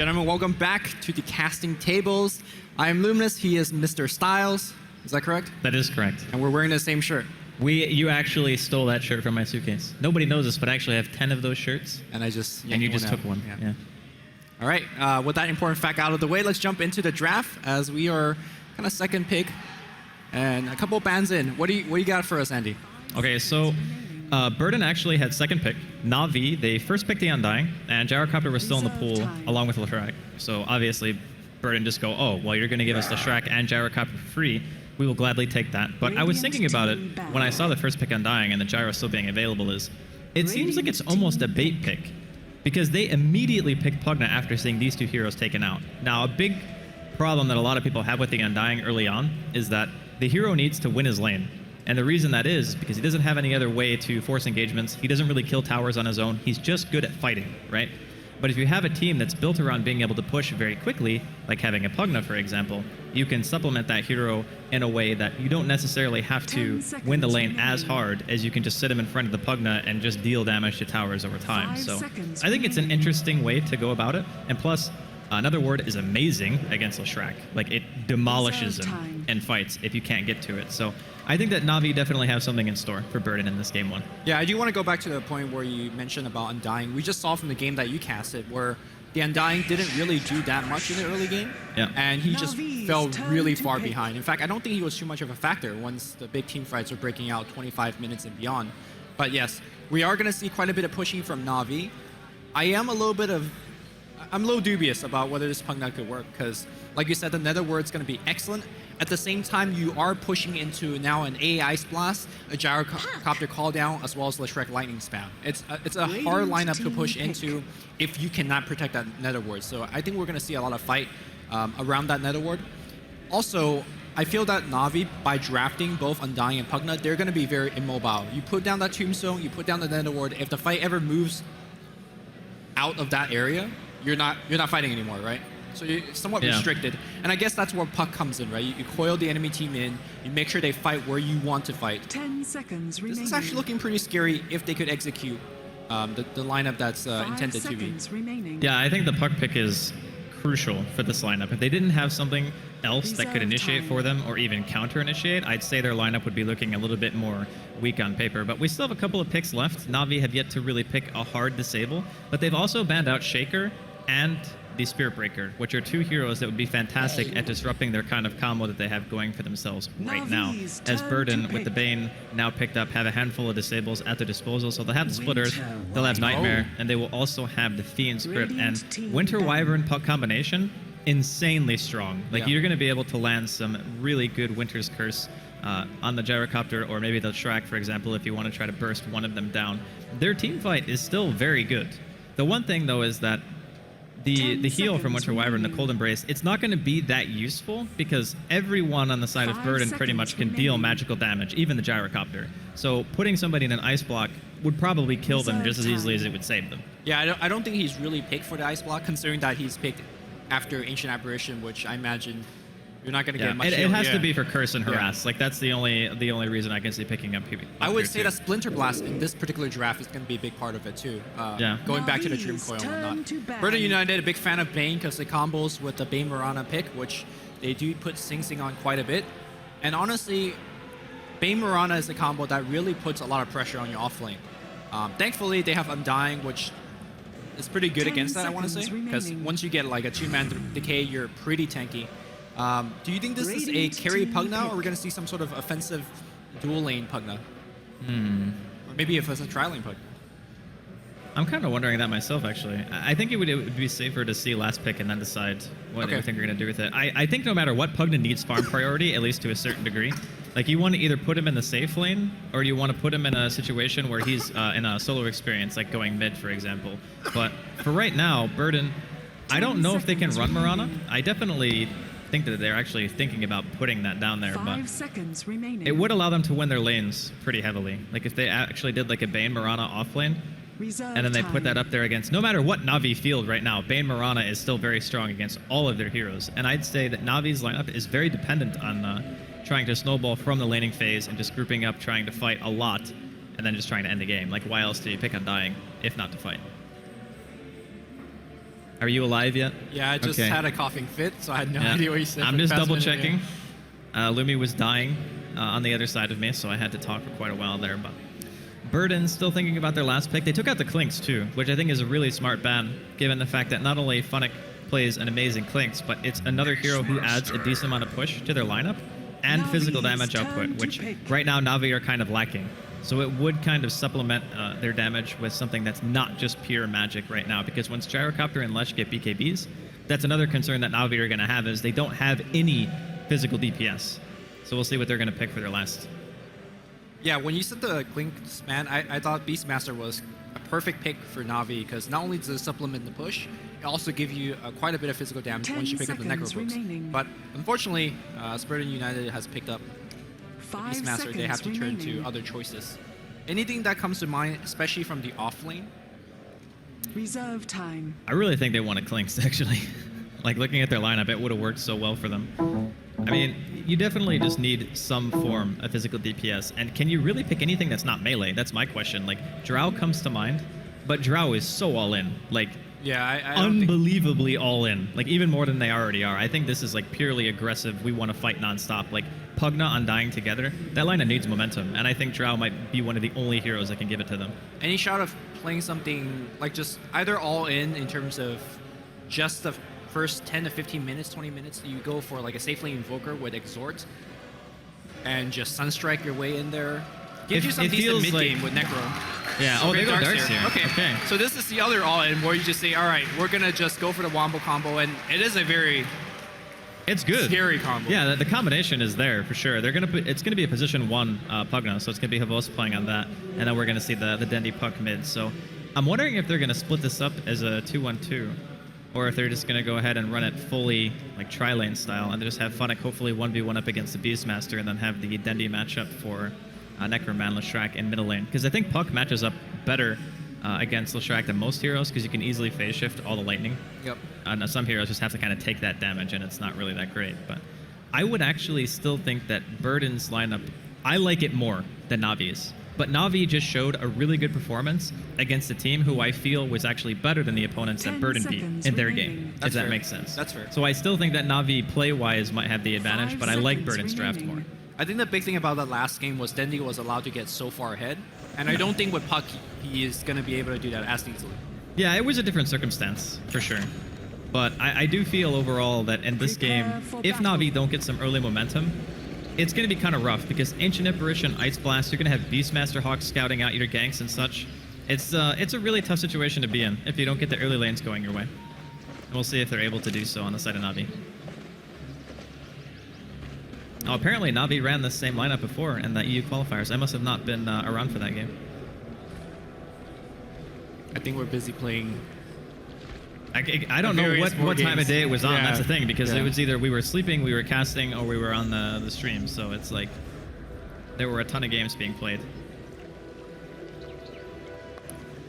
Gentlemen, welcome back to the casting tables. I am Luminous, he is Mr. Styles. Is that correct? That is correct. And we're wearing the same shirt. You actually stole that shirt from my suitcase. Nobody knows this, but I actually have 10 of those shirts. And I just And you just took one. Yeah. All right, with that important fact out of the way, let's jump into the draft as we are kind of second pick and a couple bands in. What do you got for us, Andy? Okay, so Burden actually had second pick. Navi, they first picked the Undying, and Gyrocopter was still in the pool along with Leshrac. So obviously, Burden just go, oh, well, you're going to give us Leshrac and Gyrocopter for free. We will gladly take that. But I was thinking about it when I saw the first pick Undying and the Gyro still being available it seems like it's almost a bait pick because they immediately picked Pugna after seeing these two heroes taken out. Now, a big problem that a lot of people have with the Undying early on is that the hero needs to win his lane. And the reason that is because he doesn't have any other way to force engagements. He doesn't really kill towers on his own. He's just good at fighting, right? But if you have a team that's built around being able to push very quickly, like having a Pugna, for example, you can supplement that hero in a way that you don't necessarily have to win the lane as hard as you can just sit him in front of the Pugna and just deal damage to towers over time. So I think it's an interesting way to go about it. And plus, another word is amazing against Leshrac. Like, it demolishes him in fights if you can't get to it. So I think that Navi definitely have something in store for Burden in this game one. Yeah, I do want to go back to the point where you mentioned about Undying. We just saw from the game that you casted where the Undying didn't really do that much in the early game. Yeah. And he just fell really far behind. In fact, I don't think he was too much of a factor once the big team fights were breaking out 25 minutes and beyond. But yes, we are going to see quite a bit of pushing from Navi. I'm a little dubious about whether this Pugna could work because, like you said, the Nether Word's going to be excellent. At the same time, you are pushing into now an AI Blast, a Gyrocopter call down, as well as Leshrac Lightning Spam. It's a hard lineup to push into if you cannot protect that Nether Word. So I think we're going to see a lot of fight around that Nether Word. Also, I feel that Navi, by drafting both Undying and Pugna, they're going to be very immobile. You put down that Tombstone, you put down the Nether Word. If the fight ever moves out of that area, you're not fighting anymore, right? So you're somewhat restricted. And I guess that's where Puck comes in, right? You coil the enemy team in, you make sure they fight where you want to fight. 10 seconds remaining. This is actually looking pretty scary if they could execute the lineup that's intended to be. Remaining. Yeah, I think the Puck pick is crucial for this lineup. If they didn't have something else that could initiate for them or even counter-initiate, I'd say their lineup would be looking a little bit more weak on paper. But we still have a couple of picks left. Navi have yet to really pick a hard disable, but they've also banned out Shaker and the Spirit Breaker, which are two heroes that would be fantastic at disrupting their kind of combo that they have going for themselves right now. As Burden, with the Bane now picked up, have a handful of disables at their disposal. So they'll have the Split Earth, they'll have Nightmare, and they will also have the Fiend Script. And Winter Wyvern Puck combination, insanely strong. Like, you're going to be able to land some really good Winter's Curse on the Gyrocopter, or maybe the Shrek, for example, if you want to try to burst one of them down. Their team fight is still very good. The one thing, though, is that the heal from Winter Wyvern, the Cold Embrace, it's not going to be that useful because everyone on the side of Burden pretty much can deal magical damage, even the Gyrocopter. So putting somebody in an ice block would probably kill them just as easily as it would save them. Yeah, I don't think he's really picked for the ice block, considering that he's picked after Ancient Apparition, which I imagine you're not going to get much. It has to be for Curse and Harass. Like, that's the only reason I can see picking up PvP. I would say that Splinter Blast in this particular draft is going to be a big part of it too. Going back to the Dream Coil and whatnot. Burden United, a big fan of Bane because they combos with the Bane Mirana pick, which they do put Sing Sing on quite a bit. And honestly, Bane Mirana is a combo that really puts a lot of pressure on your offlane. Thankfully, they have Undying, which is pretty good against that, I want to say. Because once you get like a 2-man decay, you're pretty tanky. Do you think this is a carry Pugna, or we're going to see some sort of offensive dual lane Pugna? Or maybe if it's a tri-lane Pugna? I'm kind of wondering that myself, actually. I think it would be safer to see last pick and then decide what you think you're going to do with it. I think no matter what, Pugna needs farm priority, at least to a certain degree. Like, you want to either put him in the safe lane, or you want to put him in a situation where he's in a solo experience, like going mid, for example. But for right now, Burden, I don't know if they can run Mirana. I definitely think that they're actually thinking about putting that down there, but it would allow them to win their lanes pretty heavily. Like, if they actually did like a Bane Mirana off lane, and then they put that up there against, no matter what Navi field right now, Bane Mirana is still very strong against all of their heroes. And I'd say that Navi's lineup is very dependent on trying to snowball from the laning phase and just grouping up, trying to fight a lot, and then just trying to end the game. Like, why else do you pick Undying if not to fight? Are you alive yet? Yeah, I just Okay. had a coughing fit, so I had no Yeah. idea what you said. I'm for the just past double minute, checking. yeah. Lumi was dying on the other side of me, so I had to talk for quite a while there. But Burden still thinking about their last pick. They took out the Clinks too, which I think is a really smart ban, given the fact that not only Funnick plays an amazing Clinks, but it's another hero who adds a decent amount of push to their lineup and physical damage output, which right now Navi are kind of lacking. So it would kind of supplement their damage with something that's not just pure magic right now, because once Gyrocopter and Lech get BKBs, that's another concern that Navi are going to have, is they don't have any physical DPS. So we'll see what they're going to pick for their last. Yeah, when you said the Clinks, man, I thought Beastmaster was a perfect pick for Navi, because not only does it supplement the push, it also gives you quite a bit of physical damage 10 once you pick up the seconds Necro books. remaining. But unfortunately, Spirited United has picked up 5 Beastmaster. They have to turn to other choices. Anything that comes to mind, especially from the off lane? Reserve time. I really think they want a Clinks, actually. Like, looking at their lineup, it would have worked so well for them. I mean, you definitely just need some form of physical DPS. And can you really pick anything that's not melee? That's my question. Like, Drow comes to mind, but Drow is so all in. Like, Yeah, I don't think... unbelievably all in. Like, even more than they already are. I think this is, like, purely aggressive. We want to fight nonstop. Like, Pugna Undying together, that lineup needs momentum. And I think Drow might be one of the only heroes that can give it to them. Any shot of playing something like just either all in terms of just the first 10 to 15 minutes, 20 minutes, you go for like a safe lane invoker with exhort and just sunstrike your way in there. Gives you some it decent feels mid game like- with Necro. Yeah, oh, Okay, they go Darks here. Okay. So this is the other all in where you just say, all right, we're gonna just go for the wombo combo, and it is a very It's good. scary combo. Yeah, the combination is there for sure. They're gonna put, it's gonna be a position 1 Pugna, so it's gonna be Havos playing on that, and then we're gonna see the Dendi Puck mid. So I'm wondering if they're gonna split this up as a 2-1-2, or if they're just gonna go ahead and run it fully like tri-lane style, and just have Funnick hopefully 1v1 up against the Beastmaster, and then have the Dendi matchup for Necroman, Leshrac in middle lane. Because I think Puck matches up better against Leshrac than most heroes, because you can easily phase shift all the lightning. Yep. Some heroes just have to kind of take that damage, and it's not really that great. But I would actually still think that Burden's lineup, I like it more than Navi's. But Navi just showed a really good performance against a team who I feel was actually better than the opponents that 10 Burden beat seconds in their remaining. game, if That's that fair. makes sense. That's fair. So I still think that Navi, play-wise, might have the advantage, 5 but I like seconds Burden's draft remaining. more. I think the big thing about that last game was Dendi was allowed to get so far ahead, and I don't think with Puck he is gonna be able to do that as easily. Yeah, it was a different circumstance, for sure. But I do feel overall that in this Prepare game, for if battle. Navi don't get some early momentum, it's going to be kind of rough, because Ancient Apparition, Ice Blast, you're going to have Beastmaster Hawk scouting out your ganks and such. It's a really tough situation to be in if you don't get the early lanes going your way. And we'll see if they're able to do so on the side of Navi. Oh, apparently Navi ran the same lineup before in the EU qualifiers. I must have not been around for that game. I think we're busy playing. I don't know Various what time of games. day it was on. Yeah. That's the thing, because Yeah. it was either we were sleeping, we were casting, or we were on the stream. So it's like there were a ton of games being played.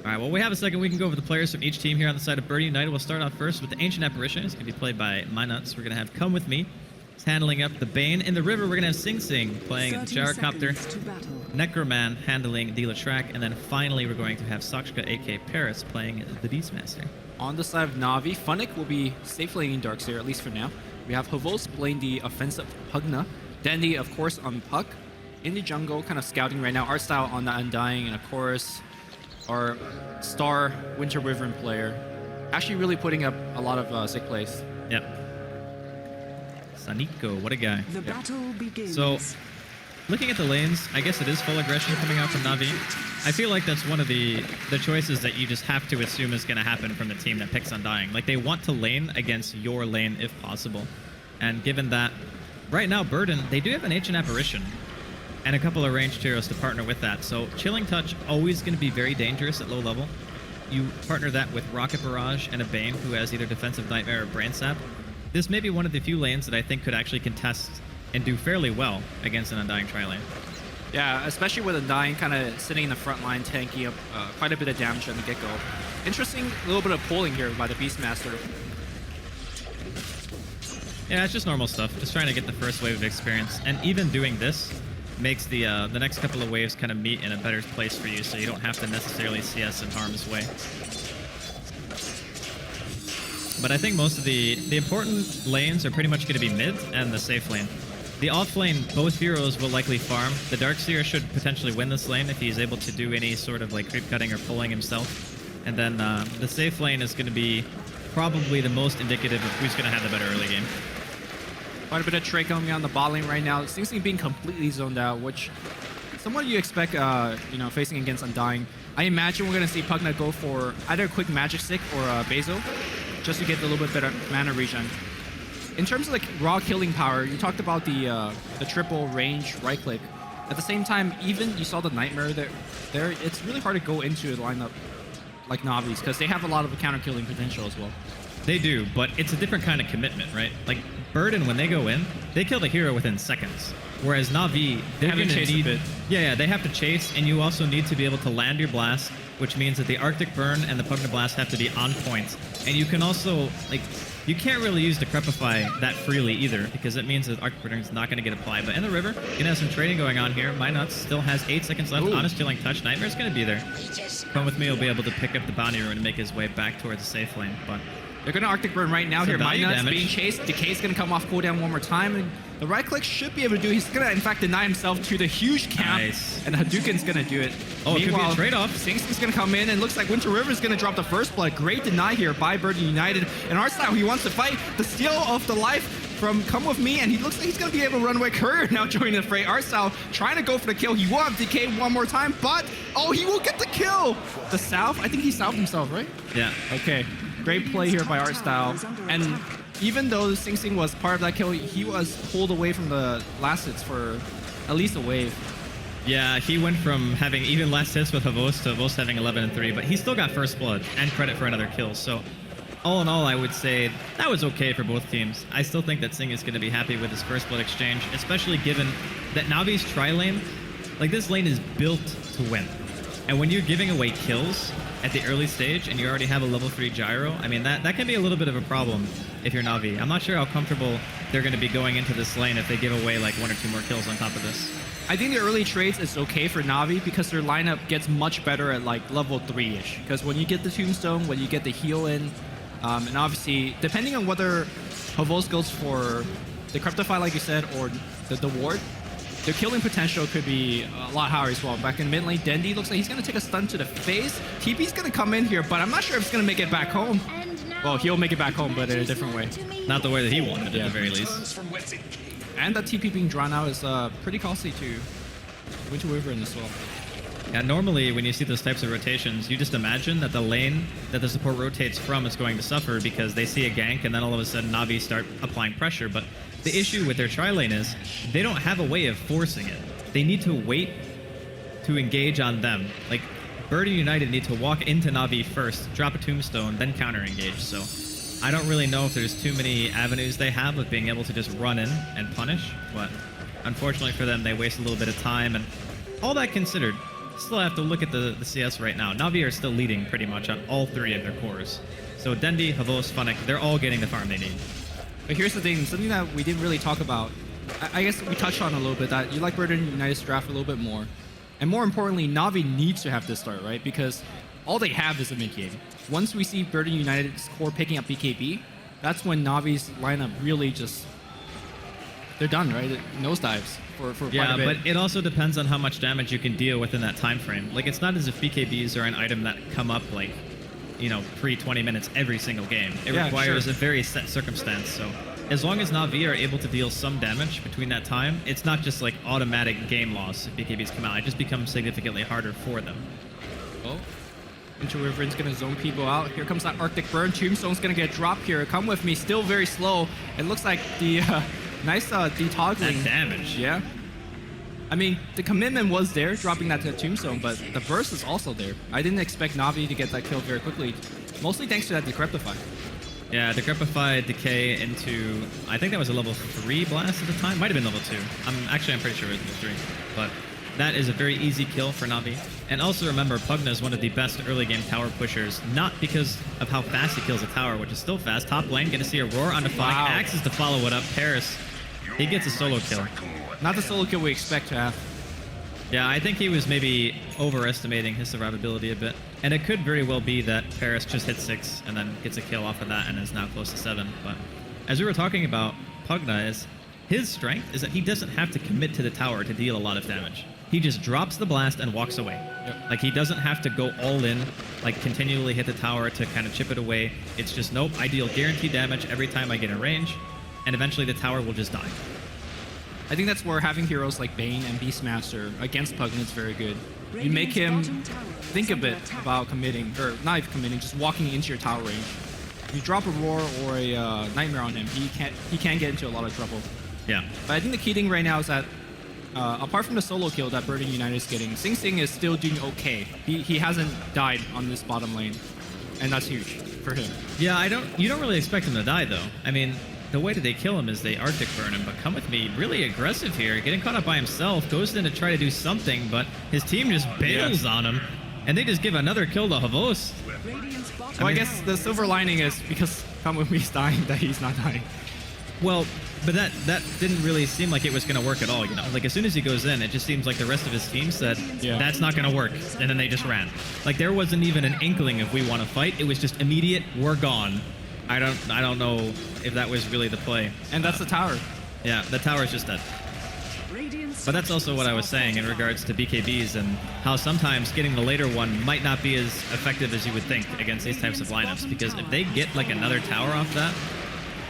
All right, well, we have a second. We can go over the players from each team here on the side of Birdie United. We'll start off first with the Ancient Apparition. It's going to be played by MyNuts. We're going to have Come With Me. It's handling up the Bane. In the river, we're going to have Sing Sing playing 30 Gyrocopter. seconds to battle. Necroman handling the Leshrac. And then finally, we're going to have Sakshka, a.k.a. Paris, playing the Beastmaster. On the side of Navi, Funnick will be safe laning Darkseer, at least for now. We have Havos playing the offensive Pugna. Dendi, of course, on Puck. In the jungle, kind of scouting right now. Art style on the Undying, and of course, our star Winter Wyvern player. Actually really putting up a lot of sick plays. Yep. Saniko, what a guy. The battle begins. So, looking at the lanes, I guess it is full aggression coming out from Navi. I feel like that's one of the choices that you just have to assume is going to happen from the team that picks Undying. Like, they want to lane against your lane if possible. And given that, right now, Burden, they do have an Ancient Apparition and a couple of ranged heroes to partner with that. So, Chilling Touch, always going to be very dangerous at low level. You partner that with Rocket Barrage and a Bane who has either Defensive Nightmare or Brain Sap. This may be one of the few lanes that I think could actually contest and do fairly well against an Undying tri-lane. Yeah, especially with Undying kind of sitting in the front line, tanking up quite a bit of damage on the get-go. Interesting little bit of pulling here by the Beastmaster. Yeah, it's just normal stuff. Just trying to get the first wave of experience. And even doing this makes the next couple of waves kind of meet in a better place for you, so you don't have to necessarily CS in harm's way. but I think most of the important lanes are pretty much going to be mid and the safe lane. The off lane, both heroes will likely farm. The Darkseer should potentially win this lane if he's able to do any sort of like creep cutting or pulling himself. And then the safe lane is going to be probably the most indicative of who's going to have the better early game. Quite a bit of trade coming on the bot lane right now. Sing Sing being completely zoned out, which somewhat you expect, facing against Undying. I imagine we're going to see Pugna go for either a quick Magic Stick or Basil, just to get a little bit better mana regen. In terms of like raw killing power, you talked about the triple range right click. At the same time, even you saw the Nightmare there. It's really hard to go into a lineup like Navi's because they have a lot of counter killing potential as well. They do, but it's a different kind of commitment, right? Like Burden, when they go in, they kill the hero within seconds. Whereas Navi, they're going to need... Yeah, they have to chase, and you also need to be able to land your blast, which means that the Arctic Burn and the Pugna Blast have to be on point. And you can also, like, you can't really use Decrepify that freely either, because it means that Arctic Burn is not going to get applied. But in the river, you're going to have some trading going on here. Nuts still has 8 seconds left. Ooh. Honest Chilling Touch. Nightmare's going to be there. Come with me, he'll be able to pick up the Bounty Rune and make his way back towards the safe lane. But they're going to Arctic Burn right now Some here. value Nuts damage. being chased. Decay's going to come off cooldown one more time. And the right click should be able to do. He's going to, in fact, deny himself to the huge camp. Nice. And Hadouken's going to do it. Oh, it could be a Meanwhile, trade-off. Sing Sing's going to come in, and looks like Winter River's going to drop the first blood. Great deny here by Burden United. And Artstyle, he wants to fight. The steal of the life from Come With Me, and he looks like he's going to be able to run away. Courier now joining the fray. Artstyle trying to go for the kill. He will have Decay one more time, but, oh, he will get the kill. The South? I think he Southed himself, right? yeah. Okay, great play here by Artstyle. And even though Sing Sing was part of that kill, he was pulled away from the last hits for at least a wave. Yeah, he went from having even less hits with Havos to Havos having 11 and 3, but he still got first blood and credit for another kill. So all in all, I would say that was okay for both teams. I still think that Sing is going to be happy with his first blood exchange, especially given that Navi's tri-lane, like this lane is built to win. And when you're giving away kills at the early stage and you already have a level 3 gyro, I mean, that can be a little bit of a problem if you're Navi. I'm not sure how comfortable they're going to be going into this lane if they give away like 1 or 2 more kills on top of this. I think the early trades is okay for Navi because their lineup gets much better at like level 3-ish. Because when you get the Tombstone, when you get the heal in, and obviously, depending on whether Havos goes for the Decrepify, like you said, or the ward, their killing potential could be a lot higher as well. Back in mid lane, Dendi looks like he's going to take a stun to the face. TP's going to come in here, but I'm not sure if he's going to make it back home. Well, he'll make it back home, but in a different way. Not the way that he wanted, at the very least. And that TP being drawn out is pretty costly to Winter Wyvern as well. Yeah, normally when you see those types of rotations, you just imagine that the lane that the support rotates from is going to suffer because they see a gank and then all of a sudden Navi start applying pressure. But the issue with their tri-lane is they don't have a way of forcing it. They need to wait to engage on them. Like, Burden United need to walk into Navi first, drop a tombstone, then counter-engage. So I don't really know if there's too many avenues they have of being able to just run in and punish. But unfortunately for them, they waste a little bit of time. And all that considered, still have to look at the CS right now. Navi are still leading pretty much on all 3 of their cores. So Dendi, Havos, Funnick, they're all getting the farm they need. But here's the thing, something that we didn't really talk about. I guess we touched on a little bit that you like Burden United's draft a little bit more. And more importantly, Navi needs to have this start, right? Because all they have is a mid game. Once we see Burden United's core picking up BKB, that's when Navi's lineup really just... They're done, right? It nosedives for quite a bit. But it also depends on how much damage you can deal within that time frame. Like, it's not as if BKBs are an item that come up, like, you know, pre-20 minutes every single game. It requires a very set circumstance. So as long as Navi are able to deal some damage between that time, it's not just like automatic game loss if BKBs come out. It just becomes significantly harder for them. Oh, Winter Wyvern's gonna zone people out. Here comes that Arctic Burn. Tombstone's gonna get dropped here. Come with me, still very slow. It looks like the nice detoggling. That damage. Yeah. I mean, the commitment was there, dropping that to the Tombstone, but the burst is also there. I didn't expect Navi to get that kill very quickly, mostly thanks to that Decrepify. Yeah, Decrepify Decay into, I think that was a level 3 blast at the time. Might have been level 2. I'm pretty sure it was level 3. But that is a very easy kill for Navi. And also remember, Pugna is one of the best early game tower pushers, not because of how fast he kills a tower, which is still fast. Top lane, gonna see a roar on Defying. Wow. Axes to follow it up. Paris, he gets a solo kill. Not the solo kill we expect to have. Yeah, I think he was maybe overestimating his survivability a bit. And it could very well be that Paris just hit 6 and then gets a kill off of that and is now close to 7. But as we were talking about, Pugna is his strength is that he doesn't have to commit to the tower to deal a lot of damage. He just drops the blast and walks away. Yep. Like, he doesn't have to go all in, like continually hit the tower to kind of chip it away. It's just, nope, I deal guaranteed damage every time I get in range, and eventually the tower will just die. I think that's where having heroes like Bane and Beastmaster against Pugna is very good. You make him think a bit about committing, or not even committing, just walking into your tower range. You drop a Roar or a Nightmare on him, he can get into a lot of trouble. Yeah. But I think the key thing right now is that apart from the solo kill that Burden United is getting, Sing Sing is still doing okay. He hasn't died on this bottom lane, and that's huge for him. Yeah, you don't really expect him to die, though. I mean, the way that they kill him is they Arctic burn him, but Come With Me, really aggressive here, getting caught up by himself, goes in to try to do something, but his team just bails on him, and they just give another kill to Havos. Well, I guess the silver lining is because Come With Me is dying, that he's not dying. Well, but that didn't really seem like it was going to work at all, you know? Like, as soon as he goes in, it just seems like the rest of his team said, that's not going to work, and then they just ran. Like, there wasn't even an inkling of we want to fight. It was just immediate, we're gone. I don't know if that was really the play. And that's the tower. Yeah, the tower's just dead. But that's also what I was saying in regards to BKBs and how sometimes getting the later one might not be as effective as you would think against these types of lineups, because if they get like another tower off that,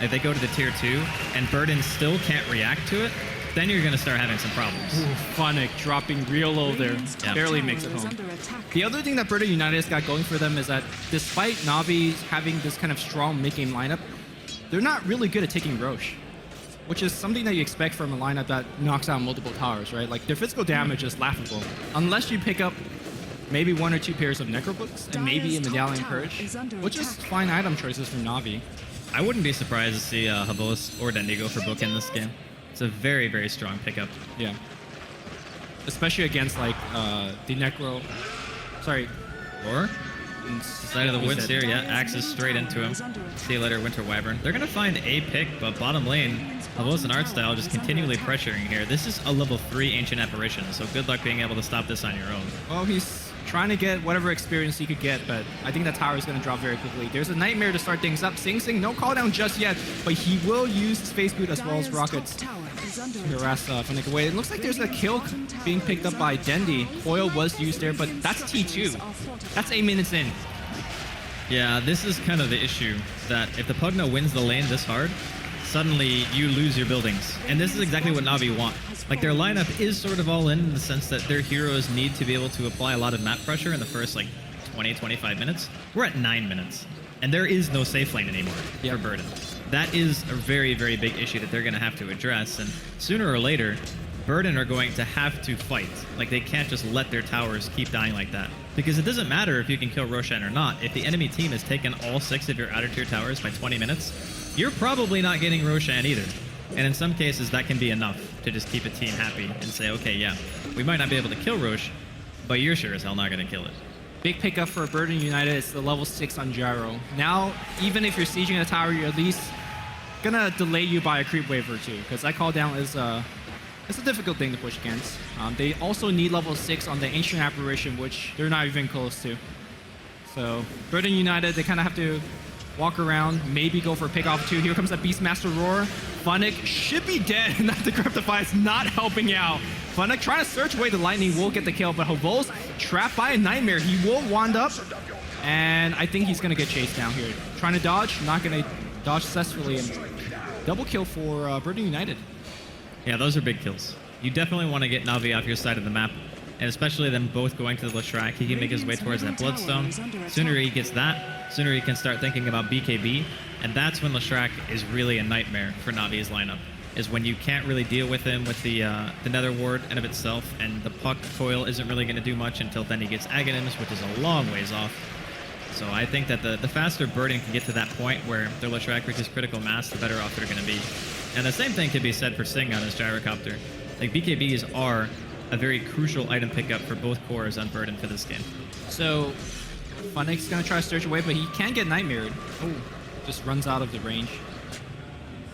if they go to the tier 2 and Burden still can't react to it, then you're going to start having some problems. Ooh, Phonic dropping real low there. Yeah. Barely makes it home. The other thing that Burden United's got going for them is that despite Navi having this kind of strong mid-game lineup, they're not really good at taking Roche, which is something that you expect from a lineup that knocks out multiple towers, right? Like, their physical damage is laughable. Unless you pick up maybe 1 or 2 pairs of Necrobooks and maybe a Medallion Courage, which is fine item choices from Navi. I wouldn't be surprised to see Havos or Dendi go for Book in this game. It's a very, very strong pickup. Yeah. Especially against, like, the Necro... Sorry. Or? Side of the woods here, yeah. Axes straight into him. See you later, Winter Wyvern. They're going to find a pick, but bottom lane, Havos and Artstyle just continually pressuring here. This is a level 3 Ancient Apparition, so good luck being able to stop this on your own. Well, he's trying to get whatever experience he could get, but I think that tower is going to drop very quickly. There's a Nightmare to start things up. Sing Sing, no cooldown just yet, but he will use Space Boot as well as Rockets to harass Fnatic away. It looks like there's a kill being picked up by Dendi. Coil was used there, but that's T2. That's 8 minutes in. Yeah, this is kind of the issue, that if the Pugna wins the lane this hard, suddenly you lose your buildings. And this is exactly what Navi want. Like, their lineup is sort of all in the sense that their heroes need to be able to apply a lot of map pressure in the first, like, 20, 25 minutes. We're at 9 minutes, and there is no safe lane anymore for Burden. That is a very, very big issue that they're going to have to address, and sooner or later, Burden are going to have to fight. Like, they can't just let their towers keep dying like that. Because it doesn't matter if you can kill Roshan or not. If the enemy team has taken all 6 of your outer tier towers by 20 minutes, you're probably not getting Roshan either. And in some cases, that can be enough to just keep a team happy and say, okay, yeah, we might not be able to kill Roche, but you're sure as hell not going to kill it. Big pickup for Burden United is the level 6 on Gyro. Now, even if you're sieging a tower, you're at least gonna delay you by a creep wave or 2, because that call down is it's a difficult thing to push against. They also need level 6 on the Ancient Apparition, which they're not even close to. So Burden United, they kind of have to walk around, maybe go for a pick off 2. Here comes that Beastmaster Roar. Phonic should be dead, and that Decryptify is not helping out. Phonic trying to search away the lightning, will get the kill, but Havos trapped by a Nightmare. He will wand up, and I think he's going to get chased down here. Trying to dodge, not going to dodge successfully, and double kill for Burden United. Yeah, those are big kills. You definitely want to get Navi off your side of the map, and especially them both going to the Leshrac. He can make his way towards that Bloodstone. Sooner he gets that, sooner he can start thinking about BKB, and that's when Leshrac is really a nightmare for Navi's lineup, is when you can't really deal with him with the Nether Ward in of itself, and the Puck Coil isn't really going to do much until then he gets Aghanims, which is a long ways off. So I think that the faster Burden can get to that point where their Leshrac reaches critical mass, the better off they're going to be. And the same thing could be said for Sing on his Gyrocopter. Like, BKBs are a very crucial item pickup for both cores on Burden for this game. So Phonic's going to try to search away, but he can get Nightmared. Oh, just runs out of the range.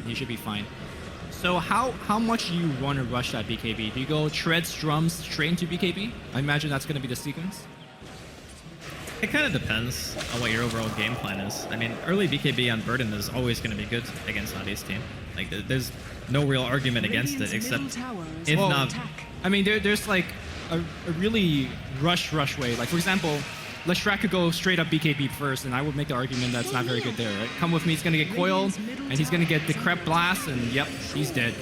He should be fine. So how much do you want to rush that BKB? Do you go treads, drums, straight into BKB? I imagine that's going to be the sequence. It kind of depends on what your overall game plan is. I mean, early BKB on Burden is always going to be good against Navi's team. Like, there's no real argument against it, except if not. I mean, there's like a really rush way. Like, for example, Leshrac could go straight up BKB first, and I would make the argument that's not very good there, right? Come with me, he's going to get coiled, and he's going to get the Crep Blast, and yep, he's dead.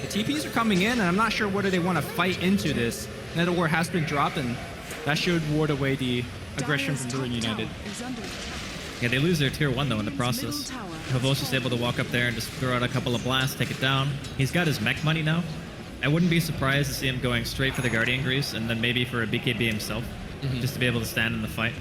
The TPs are coming in, and I'm not sure whether they want to fight into this. Nether Ward has been dropped, and that should ward away the aggression from Burden United. Yeah, they lose their tier 1 though in the process. Havos just able to walk up there and just throw out a couple of blasts, take it down. He's got his mech money now. I wouldn't be surprised to see him going straight for the Guardian Grease and then maybe for a BKB himself, just to be able to stand in the fight.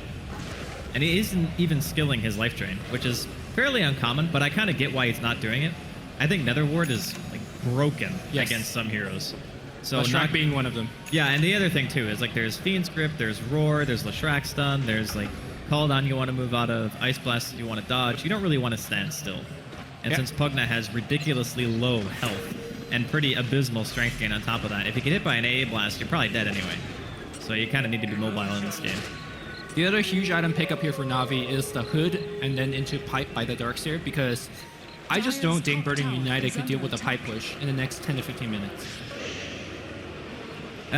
And he isn't even skilling his life drain, which is fairly uncommon, but I kind of get why he's not doing it. I think Nether Ward is like broken against some heroes. So Leshrac being one of them. Yeah, and the other thing too is like there's Fiend's Grip, there's Roar, there's Leshrac Stun, there's like Called On you want to move out of, Ice Blast you want to dodge. You don't really want to stand still. And since Pugna has ridiculously low health and pretty abysmal strength gain on top of that, if you get hit by an AA Blast, you're probably dead anyway. So you kind of need to be mobile in this game. The other huge item pickup here for Navi is the Hood and then into Pipe by the Darkseer, because I just don't think Burden United could deal with a Pipe push in the next 10 to 15 minutes.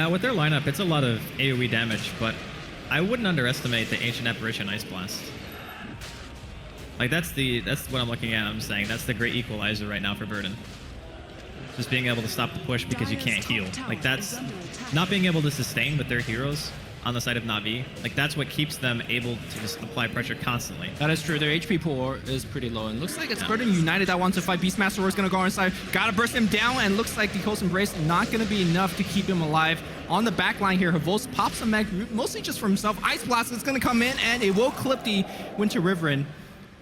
With their lineup, it's a lot of AoE damage, but I wouldn't underestimate the Ancient Apparition Ice Blast. Like that's what I'm looking at. I'm saying that's the great equalizer right now for Burden. Just being able to stop the push because you can't heal. Like that's not being able to sustain with their heroes on the side of Navi. Like that's what keeps them able to just apply pressure constantly. That is true. Their HP pool is pretty low, and looks like it's Burden United that wants to fight. Beastmaster is going to go inside. Gotta burst him down, and looks like the Coast Embrace not going to be enough to keep him alive. On the back line here, Havos pops a mech, mostly just for himself. Ice Blast is going to come in, and it will clip the Winter Riverin.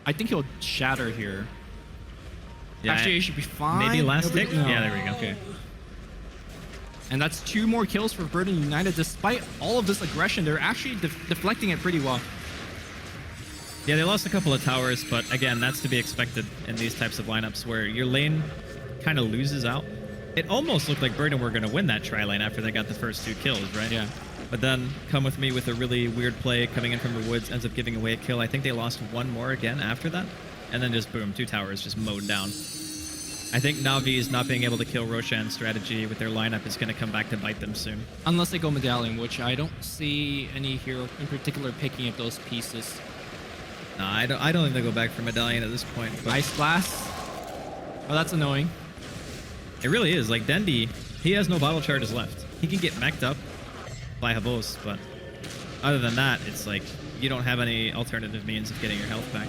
I think he'll shatter here. Yeah, actually, he should be fine. Maybe last tick? No. Yeah, there we go. Okay. And that's 2 more kills for Burden United. Despite all of this aggression, they're actually deflecting it pretty well. Yeah, they lost a couple of towers, but again, that's to be expected in these types of lineups where your lane kind of loses out. It almost looked like Burden were going to win that tri-lane after they got the first 2 kills, right? Yeah. But then Come With Me with a really weird play coming in from the woods ends up giving away a kill. I think they lost 1 more again after that. And then just boom, 2 towers just mowed down. I think Navi's not being able to kill Roshan's strategy with their lineup is going to come back to bite them soon. Unless they go Medallion, which I don't see any hero in particular picking up those pieces. No, I don't think they'll go back for Medallion at this point. But Ice Blast. Oh, that's annoying. it really is. Like, Dendi, he has no bottle charges left. He can get mech'd up by Havos, but other than that, it's like you don't have any alternative means of getting your health back.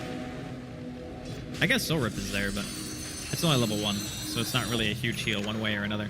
I guess Soul Rip is there, but it's only level 1, so it's not really a huge heal one way or another.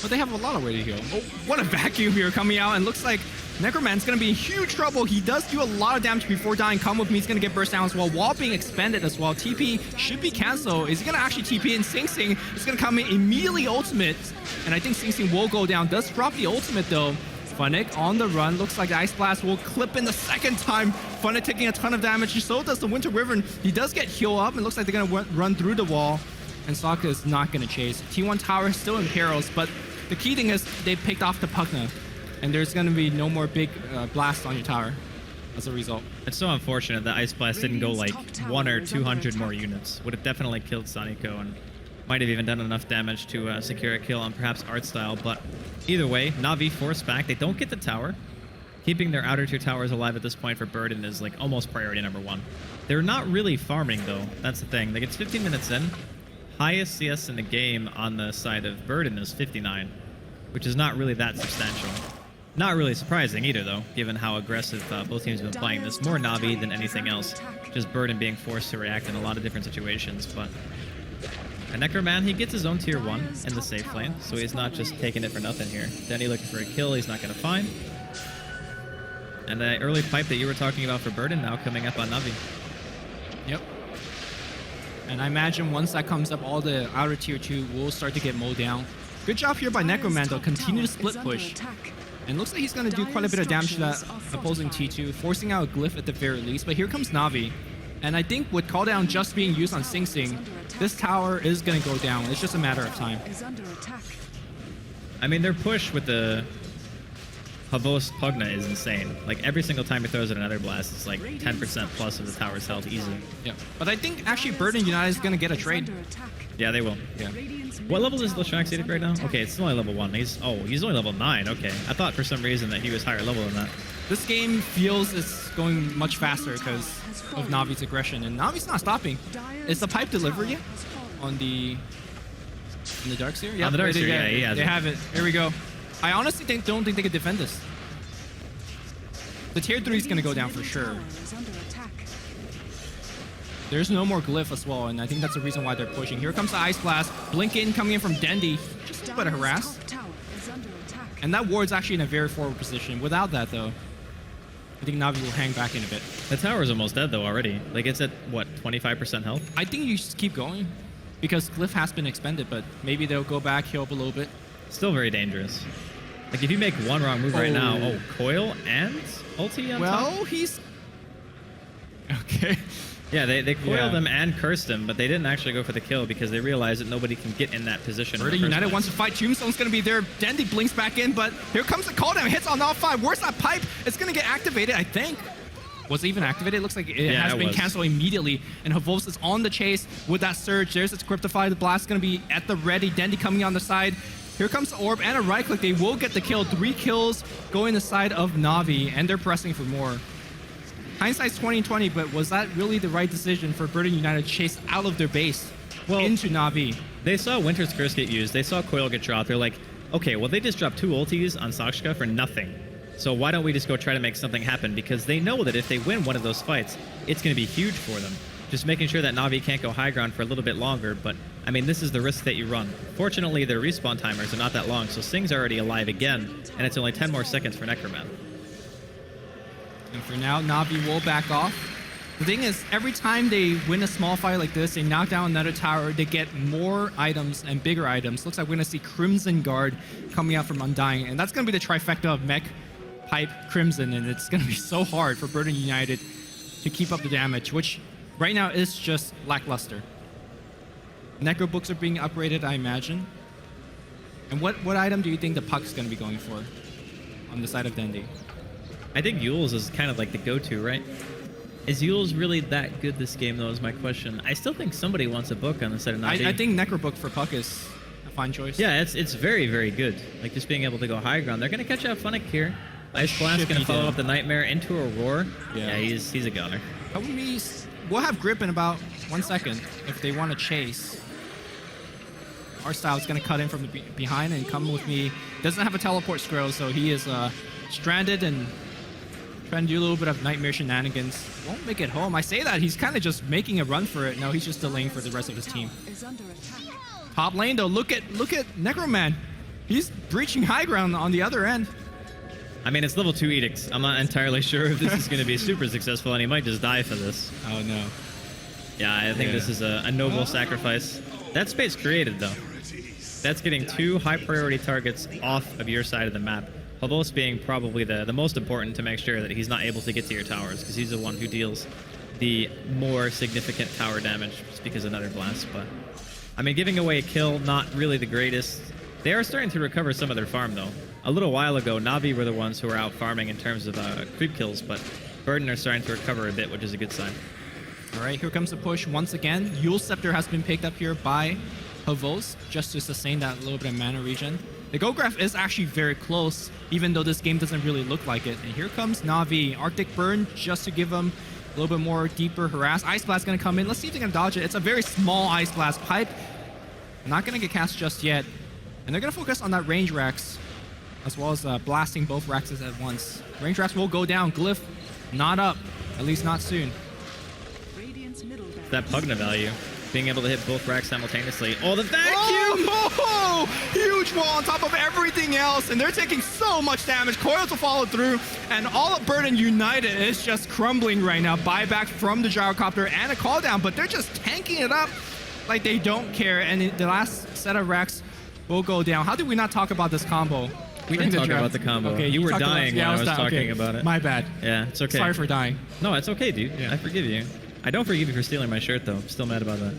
But they have a lot of way to heal. Oh, what a vacuum here coming out, and looks like Necroman's going to be in huge trouble. He does do a lot of damage before dying. Come With Me, he's going to get burst down as well. Wall being expanded as well. TP should be canceled. Is he going to actually TP in? Sing Sing is going to come in immediately ultimate, and I think Sing Sing will go down. Does drop the ultimate though. Funnick on the run. Looks like the Ice Blast will clip in the second time. Funnick taking a ton of damage. So does the Winter Wyvern. He does get heal up, and looks like they're going to run through the wall. And Sokka is not going to chase. T1 tower is still in perils, but the key thing is they picked off the Pugna. And there's going to be no more big blasts on your tower as a result. It's so unfortunate that Ice Blast didn't go like 100 or 200 more units. Would have definitely killed Sonico and might have even done enough damage to secure a kill on perhaps Artstyle. But either way, Navi forced back. They don't get the tower. Keeping their outer tier towers alive at this point for Burden is like almost priority number 1. They're not really farming though. That's the thing. Like, it's 15 minutes in. Highest CS in the game on the side of Burden is 59, which is not really that substantial. Not really surprising either, though, given how aggressive both teams have been playing this. More Navi than anything else. Just Burden being forced to react in a lot of different situations. But a Necroman, he gets his own tier 1 in the safe lane, so he's not just taking it for nothing here. Denny looking for a kill he's not going to find. And the early pipe that you were talking about for Burden now coming up on Navi. Yep. And I imagine once that comes up, all the outer tier 2 will start to get mowed down. Good job here by Necroman, though. Continue to split push. And looks like he's going to do quite a bit of damage to that opposing T2, forcing out a glyph at the very least. But here comes Navi. And I think with call down just being used on Sing Sing, this tower is going to go down. It's just a matter of time. Is under attack. I mean, their push with the Havos Pugna is insane. Like, every single time he throws in another blast, it's like 10% plus of the tower's health easily. Yeah. But I think actually Burden United is going to get a trade. Under attack. Yeah, they will. Yeah. What level is Leshrac seated right now? Okay, it's only level 1. He's only level 9. Okay. I thought for some reason that he was higher level than that. This game feels it's going much faster because of Navi's aggression, and Navi's not stopping. Is the pipe delivered yet on the Dark Seer? On the Dark Seer, yeah, he has They it. have it. Here we go. I honestly don't think they could defend this. The tier 3 is going to go down for sure. Is under attack. There's no more glyph as well, and I think that's the reason why they're pushing. Here comes the Ice Blast. Blink in coming in from Dendi. Just a bit of harass. Top tower is under attack. And that ward's actually in a very forward position. Without that, though, I think Navi will hang back in a bit. The tower's almost dead, though, already. Like, it's at, what, 25% health? I think you just keep going because glyph has been expended, but maybe they'll go back, heal up a little bit. Still very dangerous. Like, if you make one wrong move right now... Oh, coil and ulti on top? Well, he's... Okay. Yeah, they coiled Yeah. him and cursed him, but they didn't actually go for the kill because they realized that nobody can get in that position. in the Burden first United place. wants to fight. Tombstone's going to be there. Dendi blinks back in, but here comes the call down. Hits on all 5. Where's that pipe? It's going to get activated, I think. Was it even activated? It looks like it has it been was. canceled immediately. And Havos is on the chase with that surge. There's its Cryptify. The blast is going to be at the ready. Dendi coming on the side. Here comes the orb and a right click. They will get the kill. 3 kills going the side of Navi, and they're pressing for more. Hindsight's 2020, but was that really the right decision for Burden United to chase out of their base into Navi? They saw Winter's Curse get used. They saw Coil get dropped. They're like, okay, well, they just dropped 2 ultis on Sakshka for nothing. So why don't we just go try to make something happen? Because they know that if they win one of those fights, it's going to be huge for them. Just making sure that Navi can't go high ground for a little bit longer. But, I mean, this is the risk that you run. Fortunately, their respawn timers are not that long, so Sing's already alive again, and it's only 10 more seconds for Necroman. And for now, Navi will back off. The thing is, every time they win a small fight like this, they knock down another tower, they get more items and bigger items. Looks like we're going to see Crimson Guard coming out from Undying, and that's going to be the trifecta of Mech, Pipe, Crimson, and it's going to be so hard for Burden United to keep up the damage, which right now is just lackluster. Necro books are being upgraded, I imagine. And what item do you think the Puck's going to be going for on the side of Dendi? I think Yule's is kind of like the go-to, right? Is Yule's really that good this game, though, is my question. I still think somebody wants a book on the side of Navi. I think Necrobook for Puck is a fine choice. Yeah, it's very, very good. Like, just being able to go high ground. They're going to catch out Funnick here. Ice Blast Should going be to follow dead. up the Nightmare into a Roar. Yeah. Yeah, he's a gunner. We'll have grip in about 1 second if they want to chase. Our style is going to cut in from the behind and come with me. Doesn't have a teleport scroll, so he is stranded and trying to do a little bit of nightmare shenanigans. Won't make it home. I say that, he's kind of just making a run for it. No, he's just delaying for the rest of his team. Is under attack. Top lane though, look at Necroman. He's breaching high ground on the other end. I mean, it's level 2 edicts. I'm not entirely sure if this is going to be super successful, and he might just die for this. Oh no. Yeah, I think this is a noble sacrifice. That space created, though. That's getting 2 high-priority targets off of your side of the map. Havos being probably the most important to make sure that he's not able to get to your towers, because he's the one who deals the more significant tower damage just because of another blast. But, I mean, giving away a kill, not really the greatest. They are starting to recover some of their farm, though. A little while ago, Navi were the ones who were out farming in terms of creep kills, but Burden are starting to recover a bit, which is a good sign. All right, here comes the push once again. Yule Scepter has been picked up here by Havos just to sustain that little bit of mana regen. The Go Graph is actually very close, even though this game doesn't really look like it. And here comes Navi. Arctic Burn just to give them a little bit more deeper harass. Ice Blast going to come in. Let's see if they can dodge it. It's a very small Ice Blast pipe. Not going to get cast just yet. And they're going to focus on that range Rex, as well as blasting both Rexes at once. Range Rex will go down. Glyph not up, at least not soon. Radiant's middle barracks. That Pugna value, being able to hit both racks simultaneously. Oh, the vacuum! Oh, huge wall on top of everything else, and they're taking so much damage. Coil to follow through, and all of Burden United is just crumbling right now. Buyback from the Gyrocopter and a call down, but they're just tanking it up like they don't care. And the last set of racks will go down. How did we not talk about this combo? We during didn't talk draft? about the combo. Okay, You were talked about- dying yeah, when I was dying. talking Okay, about it. My bad. Yeah, it's okay. Sorry for dying. No, it's okay, dude. Yeah. I forgive you. I don't forgive you for stealing my shirt, though. I'm still mad about that.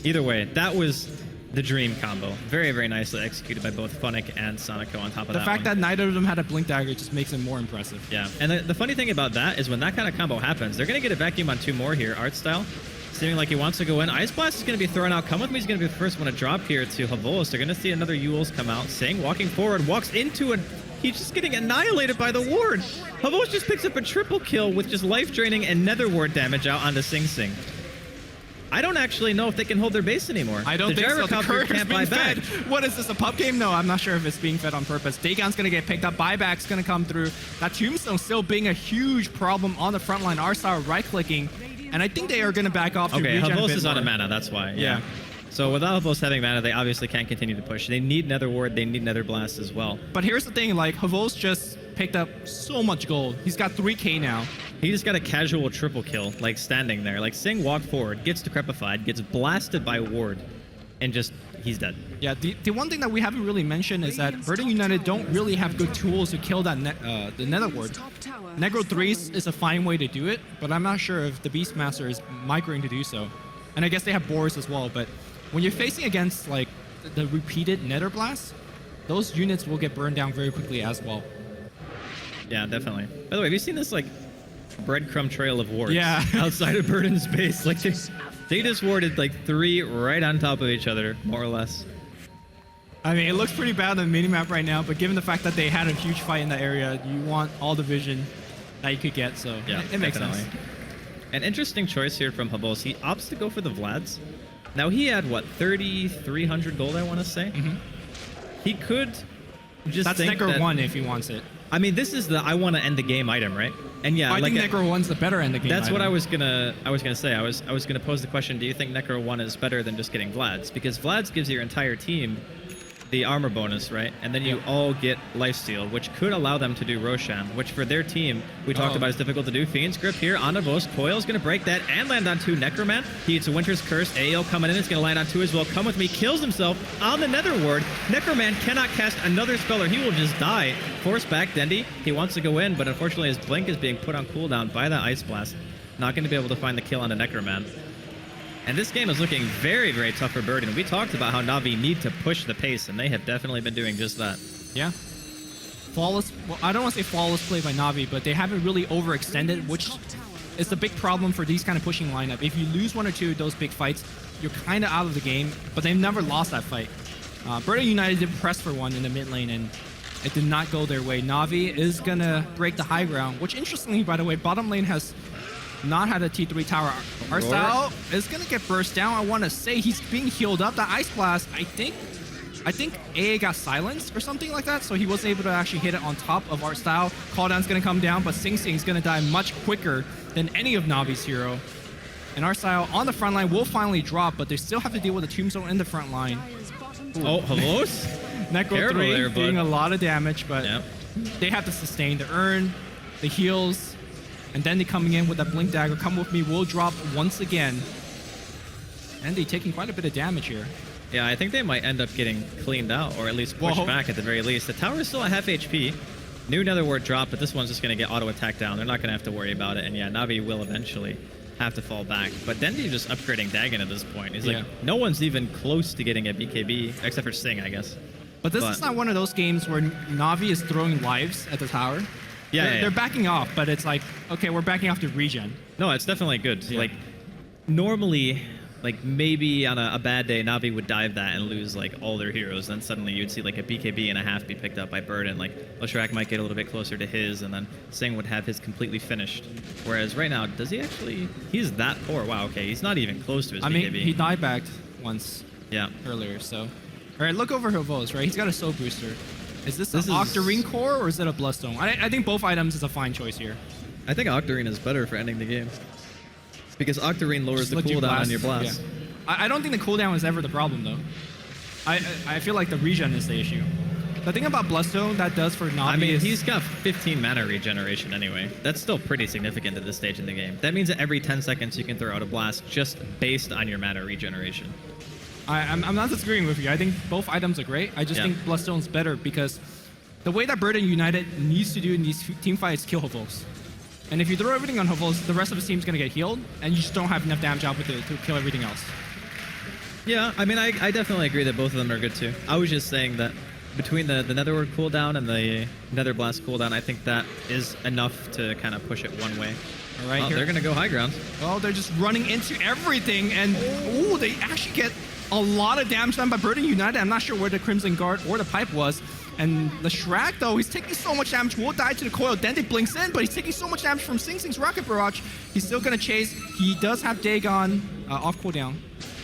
Either way, that was the dream combo. Very, very nicely executed by both Funnick and Sonico on top of The that fact one. that neither of them had a Blink Dagger just makes it more impressive. Yeah, and the funny thing about that is when that kind of combo happens, they're going to get a vacuum on 2 more here, art style. Seeming like he wants to go in. Ice Blast is going to be thrown out. Come With Me is going to be the first one to drop here to Havols. They're going to see another Yules come out. Sing walking forward, walks into it. He's just getting annihilated by the ward. Havols just picks up a triple kill with just life draining and nether ward damage out onto Sing Sing. I don't actually know if they can hold their base anymore. I don't think so. The Gyrocopter curve is can't being buy fed. back. What is this, a pub game? No, I'm not sure if it's being fed on purpose. Dagon's going to get picked up. Buyback's going to come through. That Tombstone still being a huge problem on the front line. Arstar right-clicking. And I think they are going to back off to Okay, regen a Havols bit is out of more. mana, that's why. Yeah. So without Havols having mana, they obviously can't continue to push. They need Nether Ward, they need Nether Blast as well. But here's the thing, like, Havols just picked up so much gold. He's got 3K now. He just got a casual triple kill, like standing there. Like Sing walked forward, gets decrepified, gets blasted by Ward, and just, he's dead. Yeah, the one thing that we haven't really mentioned is that Burden United don't really have good tools to kill that the Nether Ward. Top tower Negro has 3 fallen. is a fine way to do it, but I'm not sure if the Beastmaster is migrating to do so. And I guess they have Boris as well, but when you're facing against like the repeated Nether Blasts, those units will get burned down very quickly as well. Yeah, definitely. By the way, have you seen this like breadcrumb trail of wards Yeah. outside of Burden's base? Like they just warded like 3 right on top of each other, more or less. I mean, it looks pretty bad on the minimap right now, but given the fact that they had a huge fight in the area, you want all the vision that you could get, so Yeah, it makes definitely. sense. An interesting choice here from Havols. He opts to go for the Vlads. Now he had what, 3,300 gold, I want to say. He could just That's think Necro that, 1 if he wants it. I mean, this is the I want to end the game item, right? And yeah, I like think Necro 1's the better end of the game. that's what item. I was gonna say. I was gonna pose the question: do you think Necro 1 is better than just getting Vlads? Because Vlads gives your entire team the armor bonus, right? And then you all get lifesteal, which could allow them to do Roshan, which for their team we talked about is difficult to do. Fiend's Grip here on Avos. Coil's gonna break that and land on 2. Necroman. He hits a Winter's Curse. AO coming in. It's gonna land on 2 as well. Come With Me kills himself on the Nether Ward. Necroman cannot cast another spell or he will just die. Force back Dendy. He wants to go in, but unfortunately his blink is being put on cooldown by that Ice Blast. Not gonna be able to find the kill on the Necroman. And this game is looking very, very tough for Burden. We talked about how Navi need to push the pace, and they have definitely been doing just that. Yeah. Flawless. Well, I don't want to say flawless play by Navi, but they haven't really overextended, which is the big problem for these kind of pushing lineup. If you lose 1 or 2 of those big fights, you're kind of out of the game, but they've never lost that fight. Burden United did press for 1 in the mid lane, and it did not go their way. Navi is going to break the high ground, which interestingly, by the way, bottom lane has not had a T3 tower. Arstal is going to get burst down. I want to say he's being healed up. That Ice Blast, I think AA got silenced or something like that, so he wasn't able to actually hit it on top of Arstal. Calldown's going to come down, but Sing Sing's going to die much quicker than any of Navi's hero. And Arstal on the front line will finally drop, but they still have to deal with the Tombstone in the front line. Dire's bottom Oh, Havols? Necro Careful 3 there, bud. doing a lot of damage, but Yep. they have to sustain the earn, the heals, and then they coming in with that Blink Dagger. Come With Me will drop once again. And they taking quite a bit of damage here. Yeah, I think they might end up getting cleaned out, or at least pushed Whoa. back at the very least. The tower is still at half HP. New Nether Ward drop, but this one's just going to get auto-attacked down. They're not going to have to worry about it. And yeah, Navi will eventually have to fall back. But Dendy just upgrading Dagon at this point. He's Yeah. like, no one's even close to getting a BKB, except for Sing, I guess. But this is not one of those games where Navi is throwing lives at the tower. Yeah, They're backing off, but it's like, okay, we're backing off to regen. No, it's definitely good. Yeah. Like, normally, like maybe on a bad day, Navi would dive that and lose like all their heroes. Then suddenly you'd see like a BKB and a half be picked up by Burden. Like Leshrac might get a little bit closer to his, and then Sing would have his completely finished. Whereas right now, does he actually? He's that poor. Wow. Okay, he's not even close to his I BKB. mean, he diebacked once Yeah. earlier, so. All right, look over Havols, right? He's got a Soul Booster. Is this, This an is- Octarine Core or is it a Bloodstone? I think both items is a fine choice here. I think Octarine is better for ending the game because Octarine lowers Just the let you cooldown on your blast. Yeah. I don't think the cooldown is ever the problem, though. I feel like the regen is the issue. The thing about Bloodstone that does for Navi I mean, is... he's got 15 mana regeneration anyway. That's still pretty significant at this stage in the game. That means that every 10 seconds you can throw out a blast just based on your mana regeneration. I'm not disagreeing with you. I think both items are great. I just Yeah. think Bloodstone's better because the way that Burden United needs to do in these team fights is kill Havols. And if you throw everything on Hovos, the rest of the team's going to get healed, and you just don't have enough damage output to kill everything else. Yeah, I mean, I definitely agree that both of them are good too. I was just saying that between the Netherward cooldown and the Nether Blast cooldown, I think that is enough to kind of push it one way. All right, Oh, here. they're going to go high ground. Oh, they're just running into everything, and ooh, they actually get a lot of damage done by Burden United. I'm not sure where the Crimson Guard or the Pipe was. And the Shrek, though, he's taking so much damage. Will die to the coil. Then they blinks in, but he's taking so much damage from Sing Sing's Rocket Barrage. He's still going to chase. He does have Dagon off cooldown,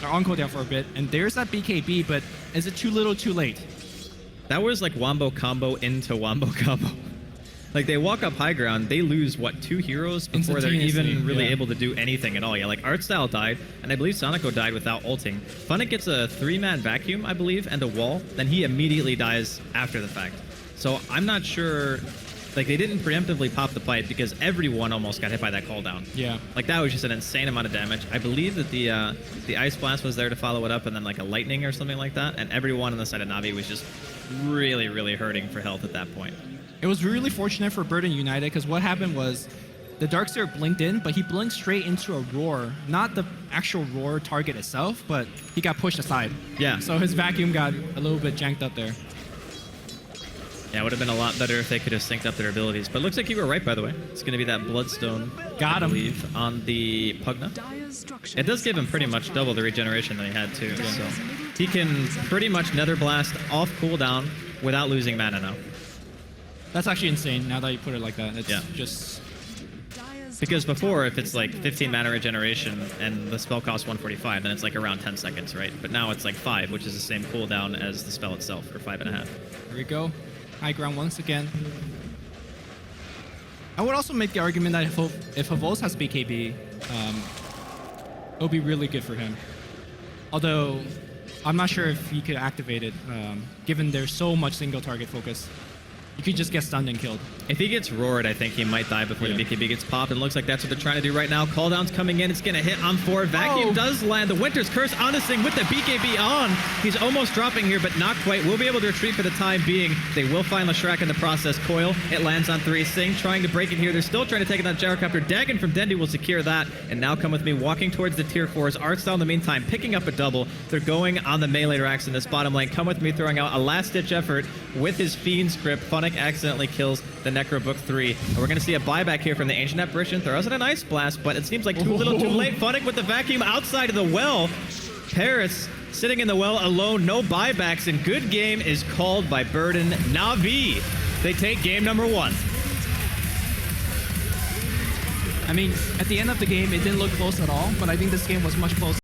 or on cooldown for a bit. And there's that BKB, but is it too little, too late? That was like Wombo combo into Wombo combo. Like, they walk up high ground, they lose, what, 2 heroes before they're even really able to do anything at all. Yeah, like, Artstyle died, and I believe Sonico died without ulting. Funnick gets a 3-man vacuum, I believe, and a wall, then he immediately dies after the fact. So I'm not sure... Like, they didn't preemptively pop the pipe because everyone almost got hit by that cooldown. Yeah. Like, that was just an insane amount of damage. I believe that the Ice Blast was there to follow it up, and then, like, a Lightning or something like that, and everyone on the side of Navi was just really, really hurting for health at that point. It was really fortunate for Burden United, because what happened was the Darkseer blinked in, but he blinked straight into a roar. Not the actual roar target itself, but he got pushed aside. Yeah. So his vacuum got a little bit janked up there. Yeah, it would have been a lot better if they could have synced up their abilities. But it looks like you were right, by the way. It's going to be that Bloodstone, Got I him. believe, on the Pugna. Dire's structures It does give him pretty much double the regeneration that he had, too. So he can pretty much Nether Blast off cooldown without losing mana now. That's actually insane now that you put it like that. It's Yeah. just... Dire's Because top before, tower if it's is like under 15 attack. mana regeneration and the spell costs 145, then it's like around 10 seconds, right? But now it's like 5, which is the same cooldown as the spell itself, or 5.5. Here we go. High ground once again. I would also make the argument that if Havos has BKB, it'll be really good for him. Although, I'm not sure if he could activate it, given there's so much single target focus. You could just get stunned and killed. If he gets roared, I think he might die before Yeah. the BKB gets popped. And it looks like that's what they're trying to do right now. Cooldown's coming in. It's going to hit on 4. Vacuum Oh. does land. The Winter's Curse on this thing with the BKB on. He's almost dropping here, but not quite. We'll be able to retreat for the time being. They will find Leshrac in the process. Coil. It lands on 3. Sing trying to break it here. They're still trying to take it on Gyrocopter. Dagon from Dendy will secure that. And now come with me walking towards the tier 4s. Artstyle in the meantime picking up a double. They're going on the melee racks in this bottom lane. Come with me throwing out a last-ditch effort with his Fiend script. Funnick accidentally kills the Necro Book 3. And we're going to see a buyback here from the Ancient Apparition. Throws in an Ice Blast, but it seems like too little too late. Funnick with the vacuum outside of the well. Paris sitting in the well alone, no buybacks, and good game is called by Burden. Navi, they take game number 1. I mean, at the end of the game, it didn't look close at all, but I think this game was much closer.